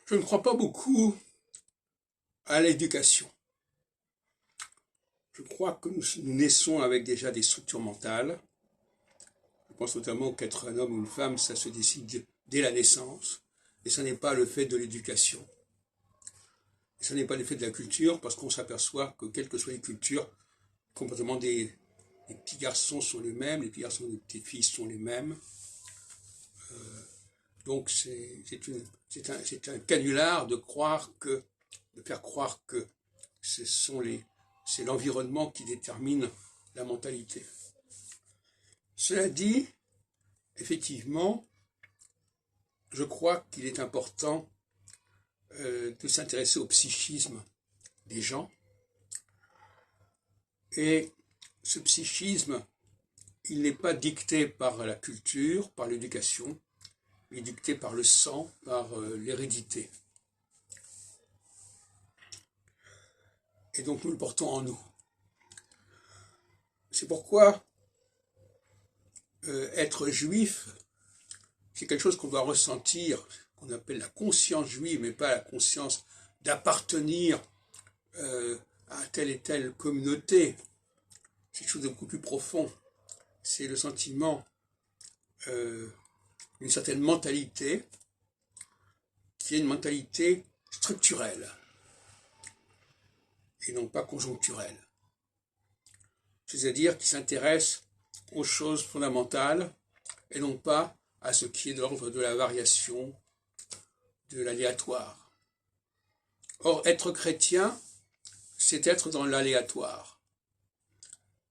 Je ne crois pas beaucoup à l'éducation. Je crois que nous naissons avec déjà des structures mentales. Je pense notamment qu'être un homme ou une femme, ça se décide dès la naissance. Et ce n'est pas le fait de l'éducation. Et ce n'est pas le fait de la culture, parce qu'on s'aperçoit que quelles que soient les cultures, le comportement des petits garçons sont les mêmes, les petits garçons et les petites filles sont les mêmes. Donc c'est un canular de faire croire que c'est l'environnement qui détermine la mentalité. Cela dit, effectivement, je crois qu'il est important de s'intéresser au psychisme des gens. Et ce psychisme, il n'est pas dicté par la culture, par l'éducation, mais dicté par le sang, par l'hérédité. Et donc nous le portons en nous. C'est pourquoi être juif, c'est quelque chose qu'on doit ressentir, qu'on appelle la conscience juive, mais pas la conscience d'appartenir à telle et telle communauté. C'est quelque chose de beaucoup plus profond. C'est le sentiment d'une certaine mentalité, qui est une mentalité structurelle, et non pas conjoncturelle. C'est-à-dire qui s'intéresse aux choses fondamentales, et non pas à ce qui est de l'ordre de la variation, de l'aléatoire. Or, être chrétien, c'est être dans l'aléatoire.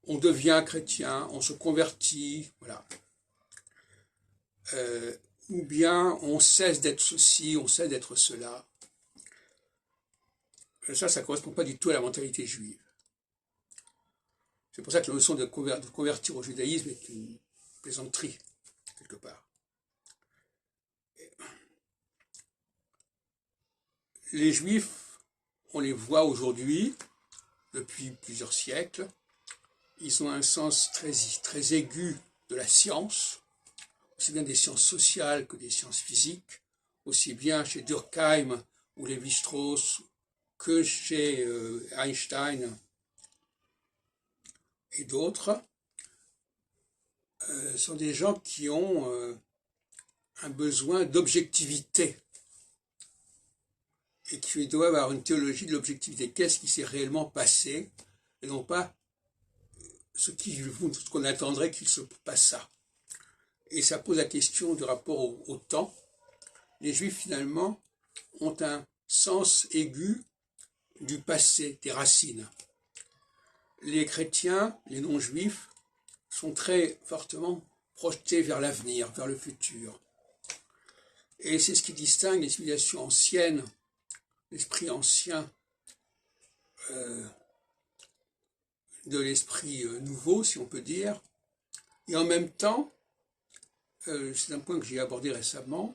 On devient chrétien, on se convertit, voilà. Ou bien on cesse d'être ceci, on cesse d'être cela. Ça ne correspond pas du tout à la mentalité juive. C'est pour ça que la notion de convertir au judaïsme est une plaisanterie, quelque part. Les juifs, on les voit aujourd'hui, depuis plusieurs siècles, ils ont un sens très aigu de la science, aussi bien des sciences sociales que des sciences physiques, aussi bien chez Durkheim ou Lévi-Strauss que chez Einstein et d'autres, sont des gens qui ont un besoin d'objectivité et qui doivent avoir une théologie de l'objectivité. Qu'est-ce qui s'est réellement passé et non pas ce qu'on attendrait qu'il se passât. Et ça pose la question du rapport au temps. Les Juifs, finalement, ont un sens aigu du passé, des racines. Les chrétiens, les non-juifs, sont très fortement projetés vers l'avenir, vers le futur. Et c'est ce qui distingue les civilisations anciennes, l'esprit ancien, de l'esprit nouveau, si on peut dire. Et en même temps, c'est un point que j'ai abordé récemment,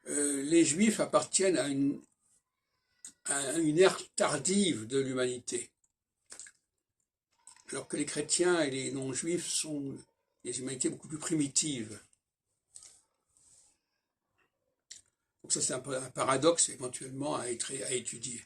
les Juifs appartiennent à une ère tardive de l'humanité, alors que les chrétiens et les non-juifs sont des humanités beaucoup plus primitives. Donc ça, c'est un paradoxe éventuellement à étudier.